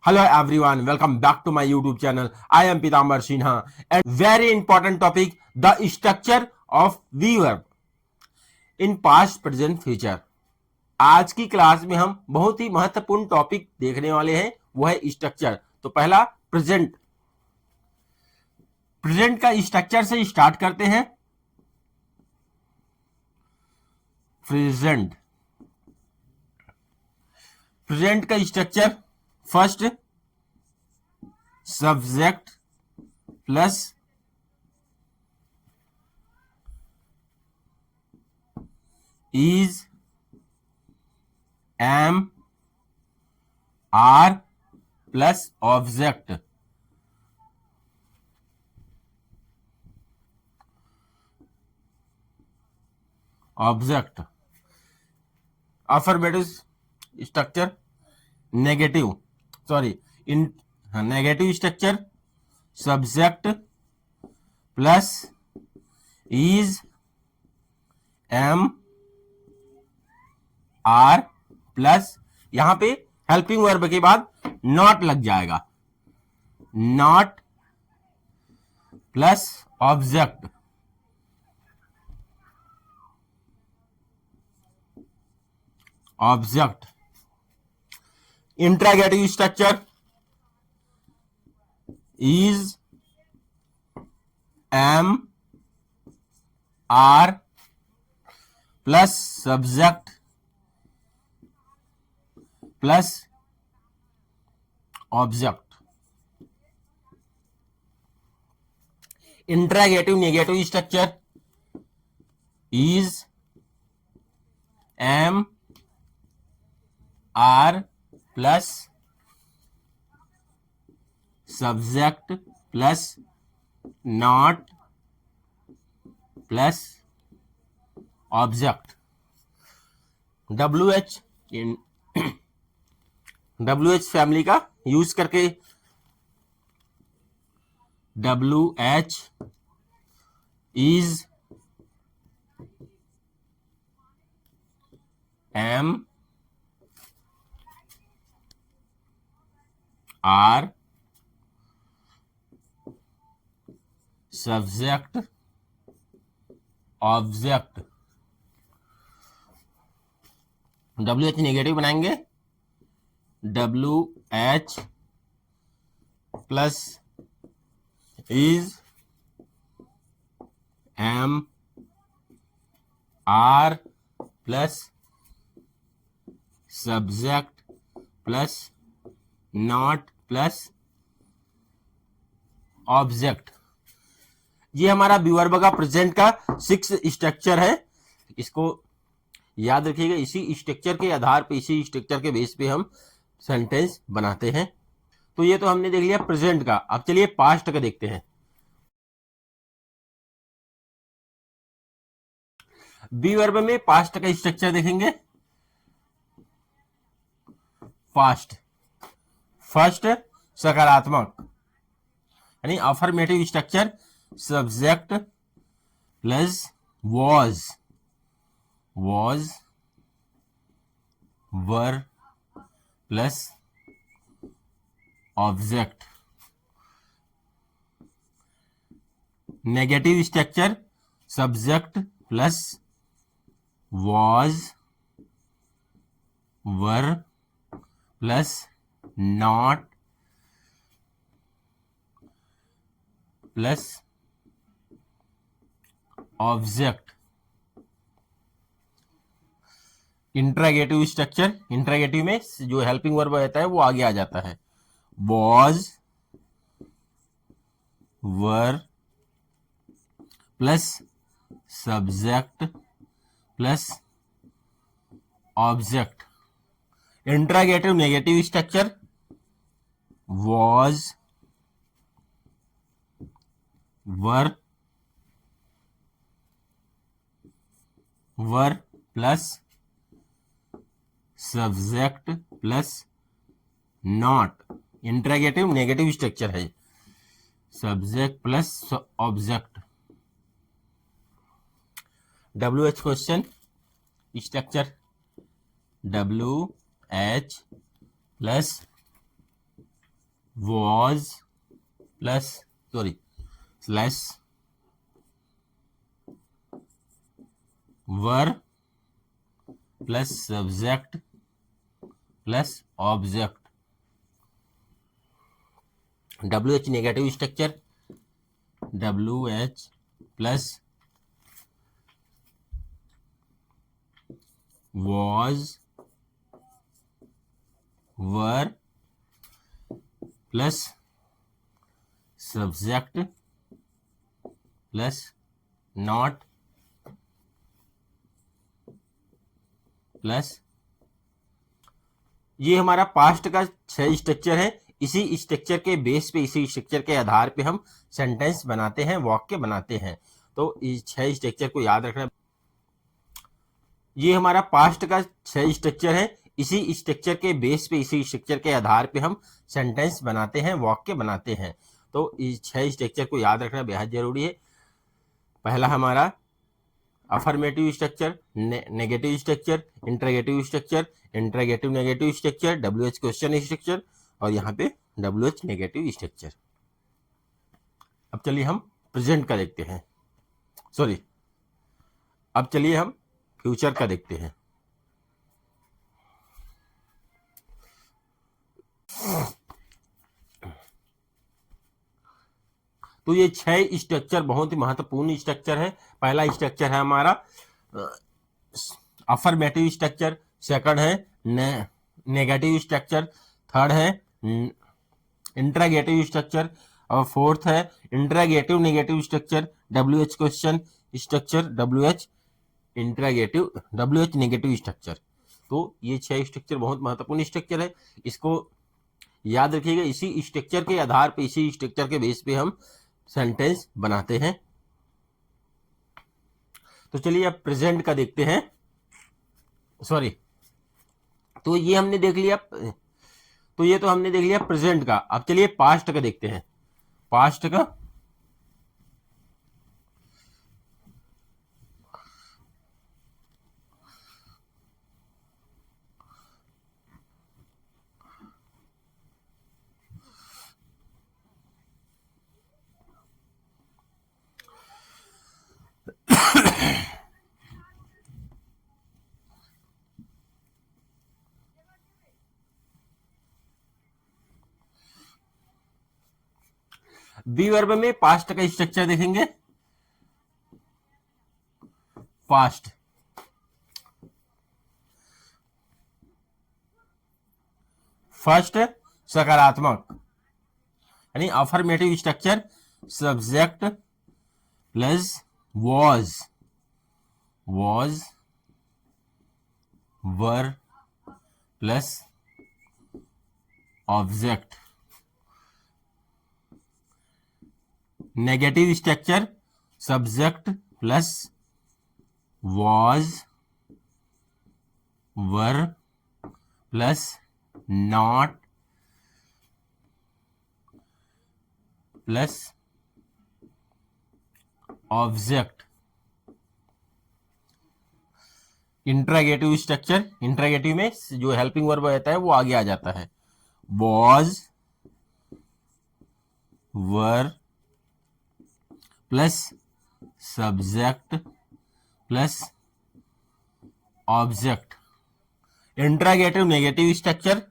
Hello everyone, welcome back to my YouTube channel. I am Pitambar Sinha and very important topic, the structure of verb in past, present, future. आज की class में हम बहुत ही महत्वपूर्ण topic देखने वाले हैं, वो है स्ट्रक्चर। तो पहला प्रेजेंट। प्रेजेंट का स्ट्रक्चर से स्टार्ट करते हैं। प्रेजेंट का structure first subject plus is am are plus object. Object affirmative structure negative negative structure subject plus is am are plus यहां पे हेल्पिंग वर्ब के बाद नॉट लग जाएगा, not plus object. Object interrogative structure is am are plus subject plus object. Interrogative negative structure is am are plus subject plus not plus object. WH family का use करके WH is am are subject object. WH negative बनाएंगे, WH plus is am are plus subject plus not plus object. ये हमारा verb का present का 6 structure है। इसको याद रखिएगा, इसी स्ट्रक्चर के आधार पे, इसी स्ट्रक्चर के बेस पे हम सेंटेंस बनाते हैं। तो ये तो हमने देख लिया प्रेजेंट का। अब चलिए पास्ट का देखते हैं। वर्ब में पास्ट का स्ट्रक्चर देखेंगे। पास्ट फर्स्ट सकारात्मक यानी affirmative structure subject plus was were plus object. Negative structure subject plus was were plus not plus object. Interrogative structure, interrogative में जो हेल्पिंग वर्ब रहता है वो आगे आ जाता है। Was were plus subject plus object. Interrogative negative structure was were plus subject plus not. Interrogative negative structure है, subject plus object. WH question structure WH plus was plus sorry slash were plus subject plus object. WH negative structure, WH plus was were plus subject plus not plus, ये हमारा past का 6 structure है। इसी structure के base पे, इसी structure के आधार पे हम सेंटेंस बनाते हैं, वाक्य बनाते हैं। तो इस 6 स्ट्रक्चर को याद रखना। ये हमारा पास्ट का 6 स्ट्रक्चर है। इसी स्ट्रक्चर के बेस पे, इसी स्ट्रक्चर के आधार पे हम सेंटेंस बनाते हैं, वाक्य बनाते हैं। तो इस 6 स्ट्रक्चर को याद रखना बेहद जरूरी है। पहला हमारा affirmative structure, negative structure, interrogative structure, interrogative negative structure, WH question structure और यहाँ पे WH नेगेटिव स्ट्रक्चर। अब चलिए हम प्रेजेंट का देखते हैं, सॉरी अब चलिए हम फ्यूचर का देखते हैं। तो ये 6 स्ट्रक्चर बहुत ही महत्वपूर्ण स्ट्रक्चर है। पहला स्ट्रक्चर है हमारा अफर्मेटिव स्ट्रक्चर, सेकंड है नेगेटिव स्ट्रक्चर, थर्ड है इंटरोगेटिव स्ट्रक्चर और फोर्थ है interrogative negative structure, WH question structure, WH interrogative, WH negative structure. तो ये 6 स्ट्रक्चर बहुत महत्वपूर्ण स्ट्रक्चर है, इसको याद रखिएगा। इसी स्ट्रक्चर के आधार पे, इसी स्ट्रक्चर के बेस पे हम सेंटेंस बनाते हैं। तो चलिए अब प्रेजेंट का देखते हैं, सॉरी तो ये हमने देख लिया, तो ये तो हमने देख लिया प्रेजेंट का। अब चलिए पास्ट का देखते हैं। पास्ट का बी वर्ब में पास्ट का स्ट्रक्चर देखेंगे। पास्ट फर्स्ट सकारात्मक, यानी affirmative structure, subject plus was were plus object. Negative structure, subject plus was were plus not plus object. Interrogative structure, interrogative में जो हेल्पिंग वर्ब रहता है वो आगे आ जाता है। Was were plus subject plus object. Interrogative negative structure,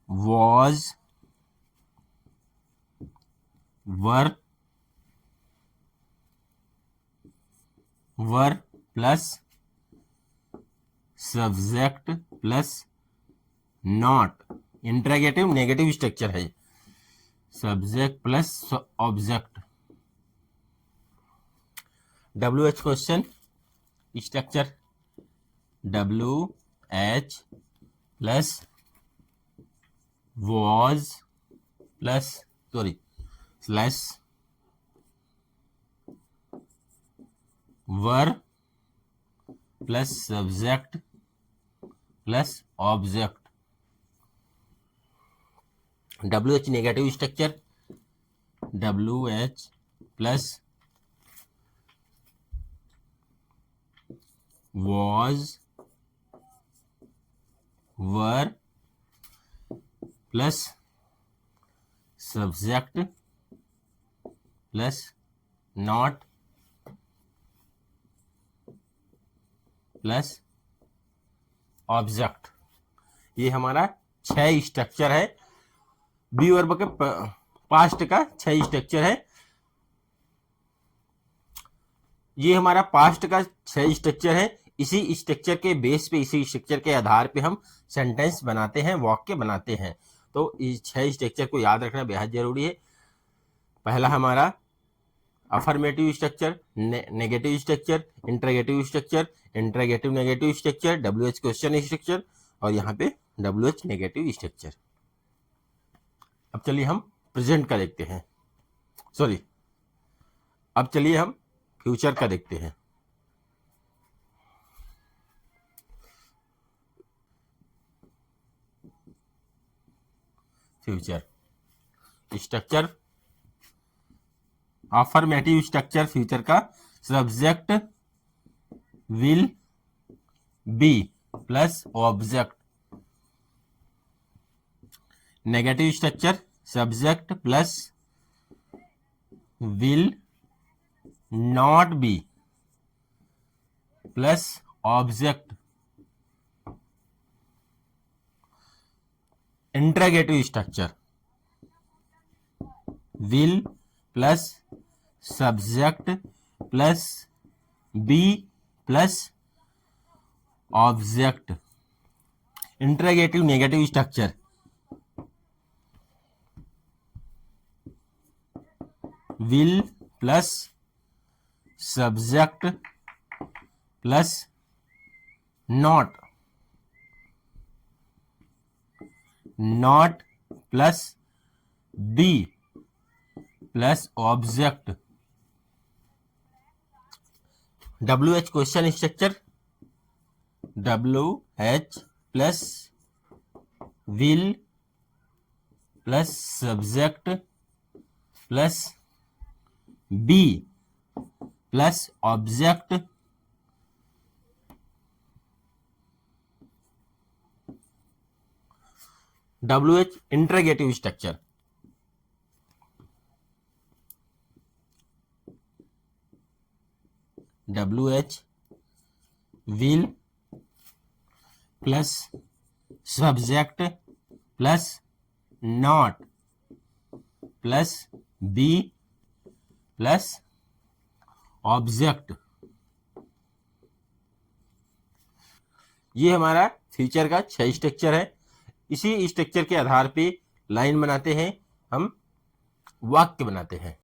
was were plus subject plus not. Interrogative negative structure है, subject plus object. WH question structure, WH plus was plus sorry slash were plus subject plus object. WH negative structure, WH plus was were plus subject plus not plus object. ये हमारा 6 structure है, B verb के past का 6 structure है। ये हमारा past का 6 structure है। इसी स्ट्रक्चर के बेस पे, इसी स्ट्रक्चर के आधार पे हम सेंटेंस बनाते हैं, वाक्य बनाते हैं। तो इस 6 स्ट्रक्चर को याद रखना बेहद जरूरी है। पहला हमारा affirmative structure, negative structure, interrogative structure, interrogative negative structure, WH question structure और यहाँ पे WH नेगेटिव स्ट्रक्चर। अब चलिए हम प्रेजेंट का देखते हैं, अब चलिए हम फ्यूचर का देखते हैं। Future structure, affirmative structure future का, subject will be plus object. Negative structure, subject plus will not be plus object. Interrogative structure, will plus subject plus be plus object. Interrogative negative structure, will plus subject plus not, not plus be plus object. WH question structure, WH plus will plus subject plus be plus object. WH interrogative structure, WH will plus subject plus not plus be plus object. ये हमारा future का 6 structure है। इसी structure के आधार पे line बनाते हैं, हम वाक्य बनाते हैं।